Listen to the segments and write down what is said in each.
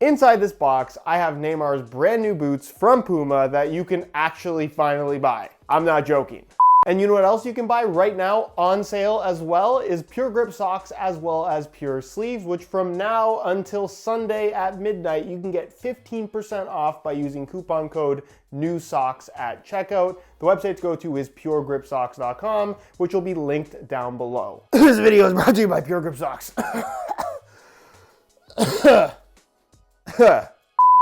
Inside this box, I have Neymar's brand new boots from Puma that you can actually finally buy. I'm not joking. And you know what else you can buy right now on sale as well is Pure Grip socks as well as Pure sleeves, which from now until Sunday at midnight, you can get 15% off by using coupon code NEWSOCKS at checkout. The website to go to is puregripsocks.com, which will be linked down below. This video is brought to you by Pure Grip Socks.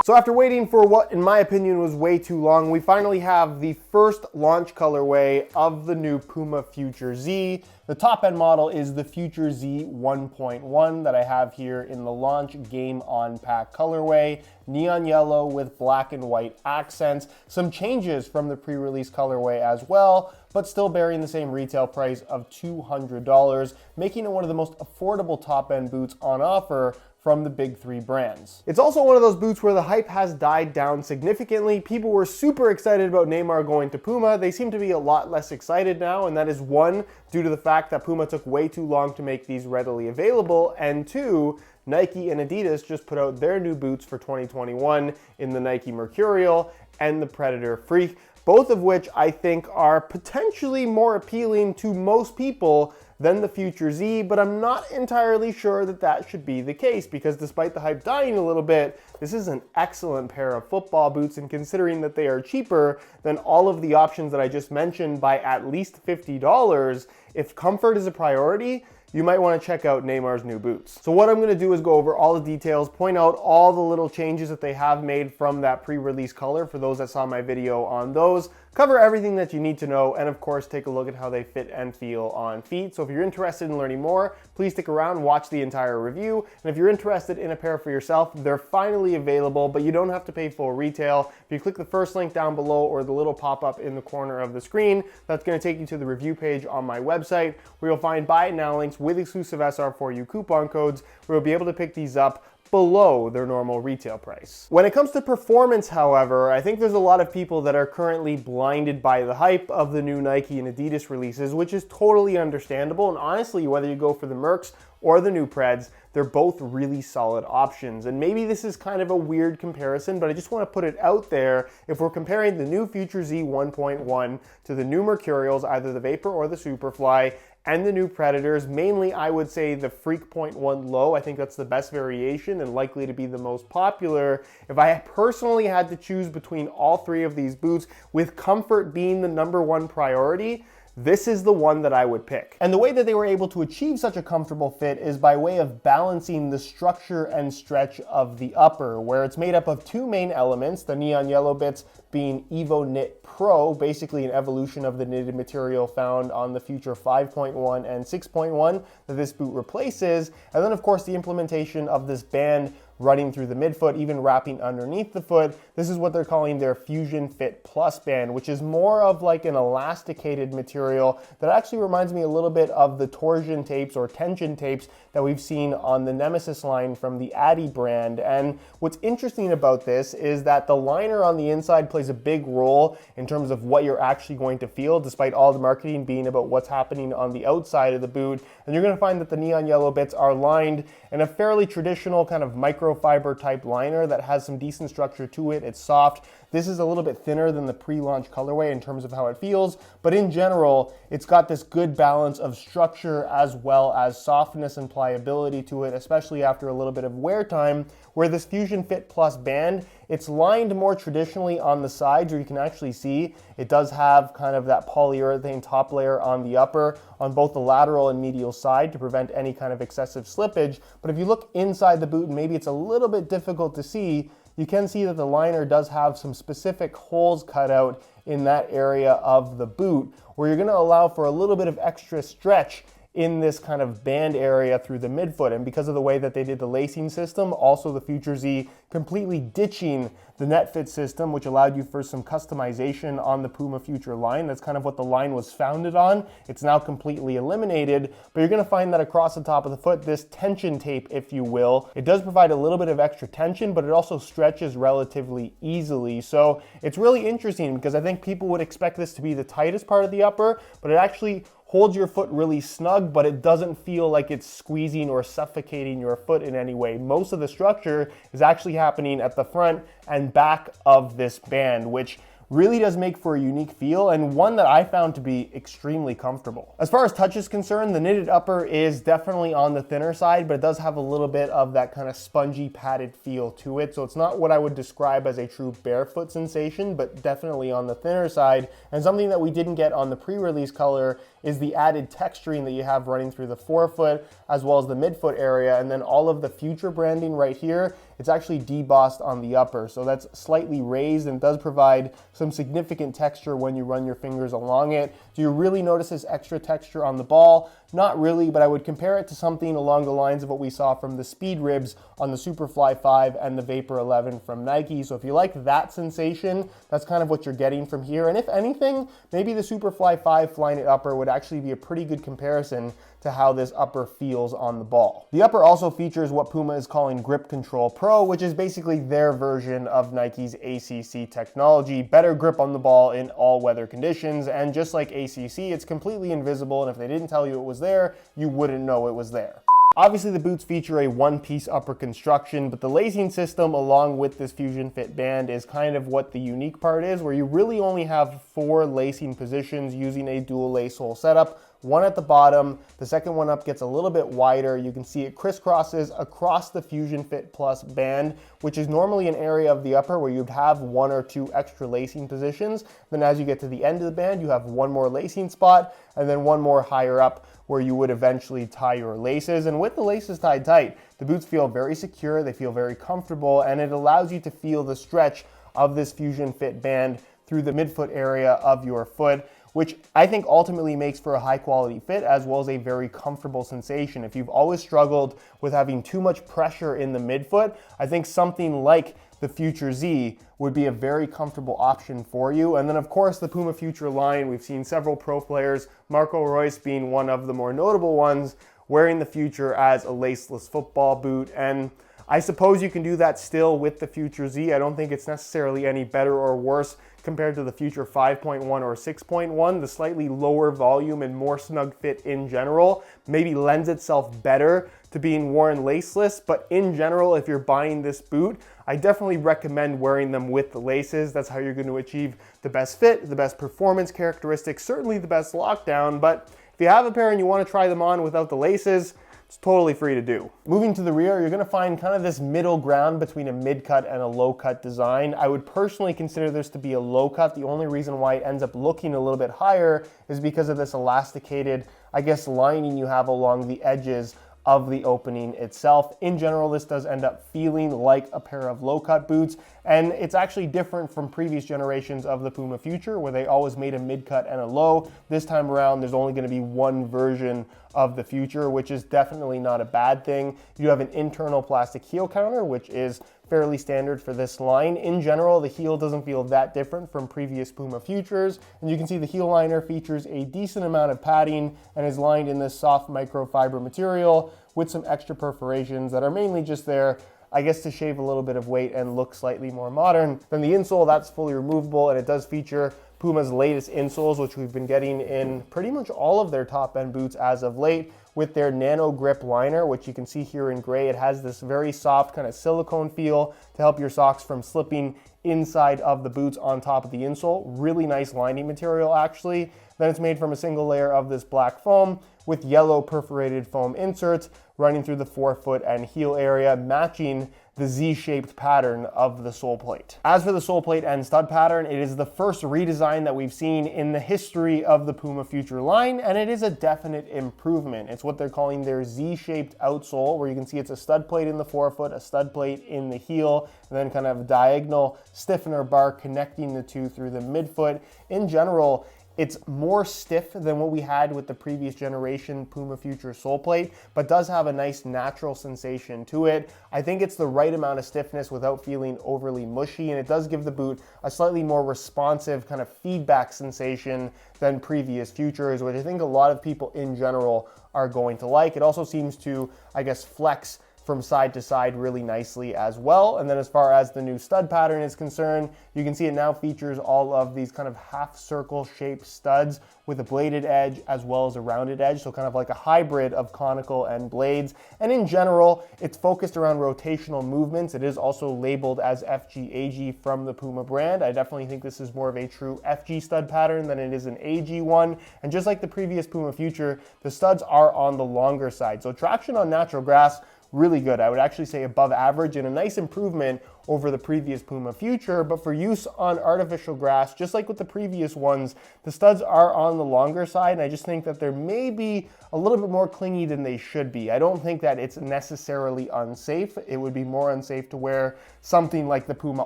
So after waiting for what, in my opinion, was way too long, we finally have the first launch colorway of the new Puma Future Z. The top end model is the Future Z 1.1 that I have here in the launch Game On Pack colorway. Neon yellow with black and white accents. Some changes from the pre-release colorway as well, but still bearing the same retail price of $200, making it one of the most affordable top end boots on offer from the big three brands. It's also one of those boots where the hype has died down significantly. People were super excited about Neymar going to Puma. They seem to be a lot less excited now, and that is one, due to the fact that Puma took way too long to make these readily available, and two, Nike and Adidas just put out their new boots for 2021 in the Nike Mercurial and the Predator Freak, both of which I think are potentially more appealing to most people than the Future Z, but I'm not entirely sure that that should be the case because despite the hype dying a little bit, this is an excellent pair of football boots, and considering that they are cheaper than all of the options that I just mentioned by at least $50, if comfort is a priority, you might want to check out Neymar's new boots. So what I'm going to do is go over all the details, point out all the little changes that they have made from that pre-release color for those that saw my video on those, cover everything that you need to know, and of course take a look at how they fit and feel on feet. So if you're interested in learning more, please stick around, watch the entire review, and if you're interested in a pair for yourself, they're finally available, but you don't have to pay full retail. If you click the first link down below or the little pop-up in the corner of the screen, that's going to take you to the review page on my website where you'll find buy it now links with exclusive SR4U coupon codes where you'll be able to pick these up below their normal retail price. When it comes to performance, however, I think there's a lot of people that are currently blinded by the hype of the new Nike and Adidas releases, which is totally understandable. And honestly, whether you go for the Mercs or the new Preds, they're both really solid options. And maybe this is kind of a weird comparison, but I just want to put it out there. If we're comparing the new Future Z 1.1 to the new Mercurials, either the Vapor or the Superfly, and the new Predators, mainly I would say the Freak .1 Low. I think that's the best variation and likely to be the most popular. If I personally had to choose between all three of these boots, with comfort being the #1 priority, this is the one that I would pick. And the way that they were able to achieve such a comfortable fit is by way of balancing the structure and stretch of the upper, where it's made up of two main elements, the neon yellow bits being Evo Knit Pro, basically an evolution of the knitted material found on the Future 5.1 and 6.1 that this boot replaces, and then of course the implementation of this band running through the midfoot, even wrapping underneath the foot. This is what they're calling their Fusion Fit Plus band, which is more of like an elasticated material that actually reminds me a little bit of the torsion tapes or tension tapes that we've seen on the Nemesis line from the Adi brand. And what's interesting about this is that the liner on the inside plays a big role in terms of what you're actually going to feel, despite all the marketing being about what's happening on the outside of the boot. And you're going to find that the neon yellow bits are lined in a fairly traditional kind of microfiber type liner that has some decent structure to it. It's soft. This is a little bit thinner than the pre-launch colorway in terms of how it feels, but in general, it's got this good balance of structure as well as softness and pliability to it, especially after a little bit of wear time, where this Fusion Fit Plus band, it's lined more traditionally on the sides, where you can actually see it does have kind of that polyurethane top layer on the upper, on both the lateral and medial side to prevent any kind of excessive slippage. But if you look inside the boot, and maybe it's a little bit difficult to see, you can see that the liner does have some specific holes cut out in that area of the boot, where you're going to allow for a little bit of extra stretch in this kind of band area through the midfoot. And because of the way that they did the lacing system, also the Future Z completely ditching the net fit system, which allowed you for some customization on the Puma Future line. That's kind of what the line was founded on. It's now completely eliminated, but you're going to find that across the top of the foot, this tension tape, if you will, it does provide a little bit of extra tension, but it also stretches relatively easily. So it's really interesting because I think people would expect this to be the tightest part of the upper, but it actually holds your foot really snug, but it doesn't feel like it's squeezing or suffocating your foot in any way. Most of the structure is actually happening at the front and back of this band, which really does make for a unique feel, and one that I found to be extremely comfortable. As far as touch is concerned, the knitted upper is definitely on the thinner side, but it does have a little bit of that kind of spongy padded feel to it. So it's not what I would describe as a true barefoot sensation, but definitely on the thinner side. And something that we didn't get on the pre-release color is the added texturing that you have running through the forefoot as well as the midfoot area, and then all of the Future branding right here, it's actually debossed on the upper. So that's slightly raised and does provide some significant texture when you run your fingers along it. Do you really notice this extra texture on the ball? Not really, but I would compare it to something along the lines of what we saw from the Speed Ribs on the Superfly 5 and the Vapor 11 from Nike. So if you like that sensation, that's kind of what you're getting from here. And if anything, maybe the Superfly 5 Flyknit upper would actually be a pretty good comparison to how this upper feels on the ball. The upper also features what Puma is calling Grip Control Pro, which is basically their version of Nike's ACC technology. Better grip on the ball in all weather conditions, and just like ACC, it's completely invisible, and if they didn't tell you it was there, you wouldn't know it was there. Obviously, the boots feature a one-piece upper construction, but the lacing system along with this Fusion Fit band is kind of what the unique part is, where you really only have 4 lacing positions using a dual lace hole setup. One at the bottom, the second one up gets a little bit wider. You can see it crisscrosses across the Fusion Fit Plus band, which is normally an area of the upper where you'd have 1 or 2 extra lacing positions. Then as you get to the end of the band, you have 1 more lacing spot, and then 1 more higher up where you would eventually tie your laces. And with the laces tied tight, the boots feel very secure, they feel very comfortable, and it allows you to feel the stretch of this Fusion Fit band through the midfoot area of your foot, which I think ultimately makes for a high quality fit as well as a very comfortable sensation. If you've always struggled with having too much pressure in the midfoot, I think something like the Future Z would be a very comfortable option for you. And then of course the Puma Future line, we've seen several pro players, Marco Reus being one of the more notable ones, wearing the Future as a laceless football boot. And I suppose you can do that still with the Future Z. I don't think it's necessarily any better or worse compared to the Future 5.1 or 6.1. The slightly lower volume and more snug fit in general maybe lends itself better to being worn laceless, but in general, if you're buying this boot, I definitely recommend wearing them with the laces. That's how you're going to achieve the best fit, the best performance characteristics, certainly the best lockdown. But if you have a pair and you want to try them on without the laces, it's totally free to do. Moving to the rear, you're gonna find kind of this middle ground between a mid-cut and a low-cut design. I would personally consider this to be a low-cut. The only reason why it ends up looking a little bit higher is because of this elasticated, I guess, lining you have along the edges of the opening itself. In general, this does end up feeling like a pair of low-cut boots, and it's actually different from previous generations of the Puma Future, where they always made a mid-cut and a low. This time around, there's only gonna be one version of the Future, which is definitely not a bad thing. You have an internal plastic heel counter, which is fairly standard for this line. In general, the heel doesn't feel that different from previous Puma Futures, and you can see the heel liner features a decent amount of padding and is lined in this soft microfiber material with some extra perforations that are mainly just there, I guess, to shave a little bit of weight and look slightly more modern. Then the insole, that's fully removable, and it does feature Puma's latest insoles, which we've been getting in pretty much all of their top-end boots as of late, with their nano grip liner, which you can see here in gray. It has this very soft kind of silicone feel to help your socks from slipping inside of the boots on top of the insole. Really nice lining material, actually. Then it's made from a single layer of this black foam with yellow perforated foam inserts running through the forefoot and heel area, matching the Z-shaped pattern of the sole plate. As for the sole plate and stud pattern, it is the first redesign that we've seen in the history of the Puma Future line, and it is a definite improvement. It's what they're calling their Z-shaped outsole, where you can see it's a stud plate in the forefoot, a stud plate in the heel, and then kind of a diagonal stiffener bar connecting the two through the midfoot. In general, it's more stiff than what we had with the previous generation Puma Future sole plate, but does have a nice natural sensation to it. I think it's the right amount of stiffness without feeling overly mushy, and it does give the boot a slightly more responsive kind of feedback sensation than previous Futures, which I think a lot of people in general are going to like. It also seems to, I guess, flex from side to side really nicely as well. And then as far as the new stud pattern is concerned, you can see it now features all of these kind of half circle shaped studs with a bladed edge as well as a rounded edge, so kind of like a hybrid of conical and blades. And in general, it's focused around rotational movements. It is also labeled as FG-AG from the Puma brand. I definitely think this is more of a true FG stud pattern than it is an AG one. And just like the previous Puma Future, the studs are on the longer side. So traction on natural grass, really good. I would actually say above average and a nice improvement over the previous Puma Future, but for use on artificial grass, just like with the previous ones, the studs are on the longer side, and I just think that they're maybe a little bit more clingy than they should be. I don't think that it's necessarily unsafe. It would be more unsafe to wear something like the Puma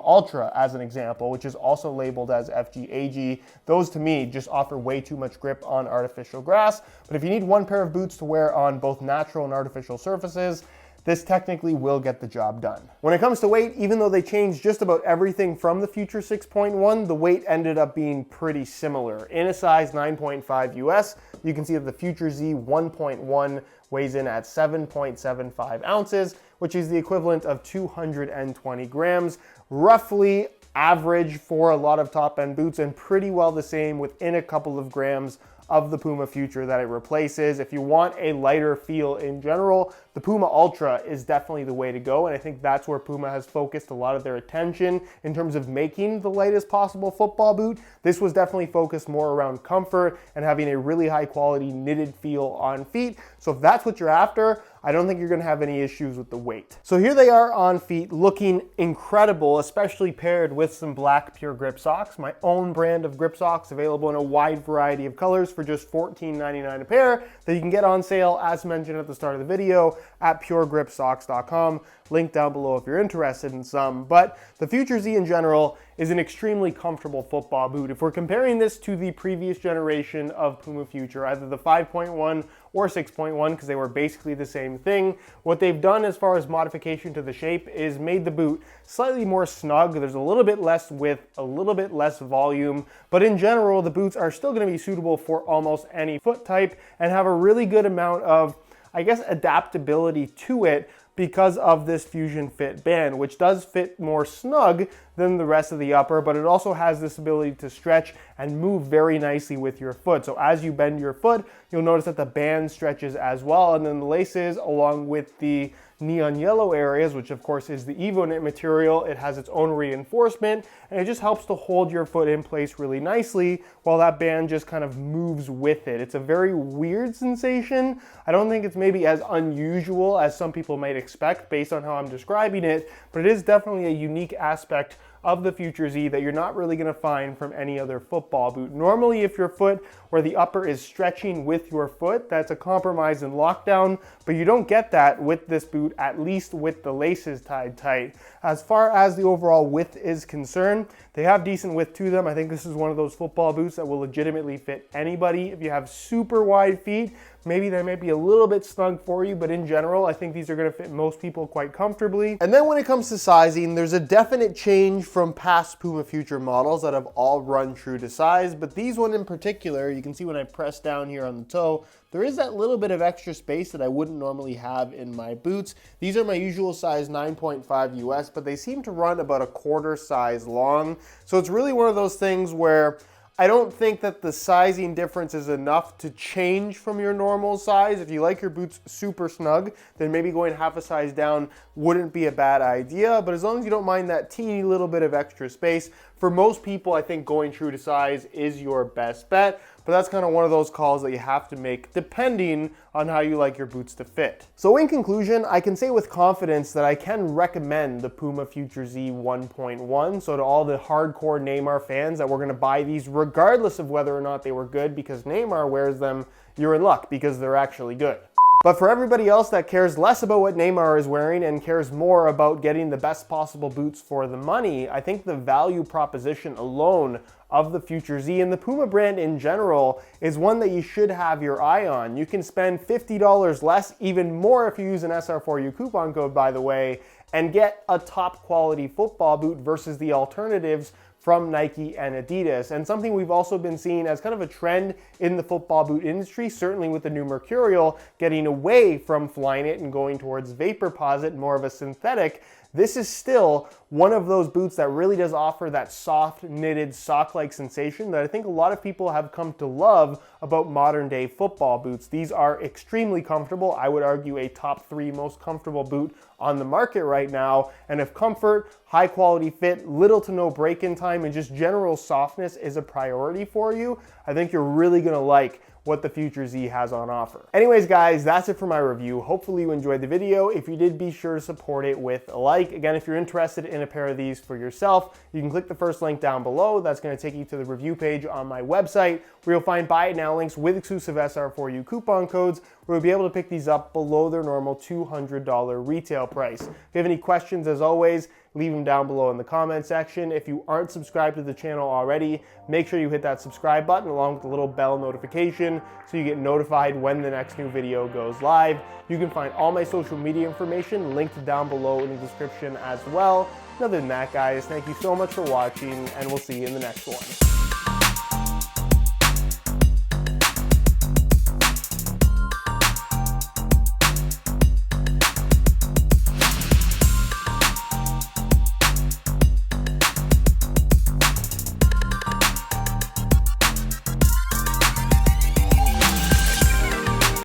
Ultra as an example, which is also labeled as FG-AG. Those to me just offer way too much grip on artificial grass, but if you need one pair of boots to wear on both natural and artificial surfaces, this technically will get the job done. When it comes to weight, even though they changed just about everything from the Future 6.1, the weight ended up being pretty similar. In a size 9.5 US, you can see that the Future Z 1.1 weighs in at 7.75 ounces, which is the equivalent of 220 grams, roughly average for a lot of top-end boots and pretty well the same within a couple of grams of the Puma Future that it replaces. If you want a lighter feel in general, the Puma Ultra is definitely the way to go, and I think that's where Puma has focused a lot of their attention in terms of making the lightest possible football boot. This was definitely focused more around comfort and having a really high quality knitted feel on feet. So if that's what you're after, I don't think you're gonna have any issues with the weight. So here they are on feet looking incredible, especially paired with some black Pure Grip socks, my own brand of grip socks available in a wide variety of colors for just $14.99 a pair that you can get on sale, as mentioned at the start of the video, at puregripsocks.com. Link down below if you're interested in some. But the Future Z in general is an extremely comfortable football boot. If we're comparing this to the previous generation of Puma Future, either the 5.1 or 6.1, because they were basically the same thing, what they've done as far as modification to the shape is made the boot slightly more snug. There's a little bit less width, a little bit less volume, but in general, the boots are still going to be suitable for almost any foot type and have a really good amount of, I guess, adaptability to it because of this Fusion Fit band, which does fit more snug than the rest of the upper, but it also has this ability to stretch and move very nicely with your foot. So as you bend your foot, you'll notice that the band stretches as well, and then the laces, along with the neon yellow areas, which of course is the EvoKnit material, it has its own reinforcement, and it just helps to hold your foot in place really nicely while that band just kind of moves with it. It's a very weird sensation. I don't think it's maybe as unusual as some people might expect based on how I'm describing it, but it is definitely a unique aspect of the Future Z that you're not really going to find from any other football boot. Normally, if your foot where the upper is stretching with your foot, that's a compromise in lockdown, but you don't get that with this boot, at least with the laces tied tight. As far as the overall width is concerned, they have decent width to them. I think this is one of those football boots that will legitimately fit anybody. If you have super wide feet, maybe they might be a little bit snug for you, but in general, I think these are going to fit most people quite comfortably. And then when it comes to sizing, there's a definite change from past Puma Future models that have all run true to size, but these one in particular, you can see when I press down here on the toe, there is that little bit of extra space that I wouldn't normally have in my boots. These are my usual size 9.5 US, but they seem to run about a quarter size long. So it's really one of those things where I don't think that the sizing difference is enough to change from your normal size. If you like your boots super snug, then maybe going half a size down wouldn't be a bad idea. But as long as you don't mind that teeny little bit of extra space, for most people, I think going true to size is your best bet. But that's kind of one of those calls that you have to make depending on how you like your boots to fit. So in conclusion, I can say with confidence that I can recommend the Puma Future Z 1.1. So to all the hardcore Neymar fans that were going to buy these regardless of whether or not they were good because Neymar wears them, you're in luck because they're actually good. But for everybody else that cares less about what Neymar is wearing and cares more about getting the best possible boots for the money, I think the value proposition alone of the Future Z and the Puma brand in general is one that you should have your eye on. You can spend $50 less, even more if you use an SR4U coupon code, by the way, and get a top quality football boot versus the alternatives from Nike and Adidas. And something we've also been seeing as kind of a trend in the football boot industry, certainly with the new Mercurial getting away from Flyknit and going towards Vaporposit, more of a synthetic. This is still one of those boots that really does offer that soft knitted sock-like sensation that I think a lot of people have come to love about modern day football boots. These are extremely comfortable. I would argue a top 3 most comfortable boot on the market right now. And if comfort, high quality fit, little to no break-in time, and just general softness is a priority for you, I think you're really gonna like what the Future Z has on offer. Anyways, guys, that's it for my review. Hopefully you enjoyed the video. If you did, be sure to support it with a like. Again, if you're interested in a pair of these for yourself, you can click the first link down below. That's gonna take you to the review page on my website, where you'll find buy it now links with exclusive SR4U coupon codes, where you'll be able to pick these up below their normal $200 retail price. If you have any questions, as always, leave them down below in the comment section. If you aren't subscribed to the channel already, make sure you hit that subscribe button along with the little bell notification so you get notified when the next new video goes live. You can find all my social media information linked down below in the description as well. Other than that, guys, thank you so much for watching, and we'll see you in the next one.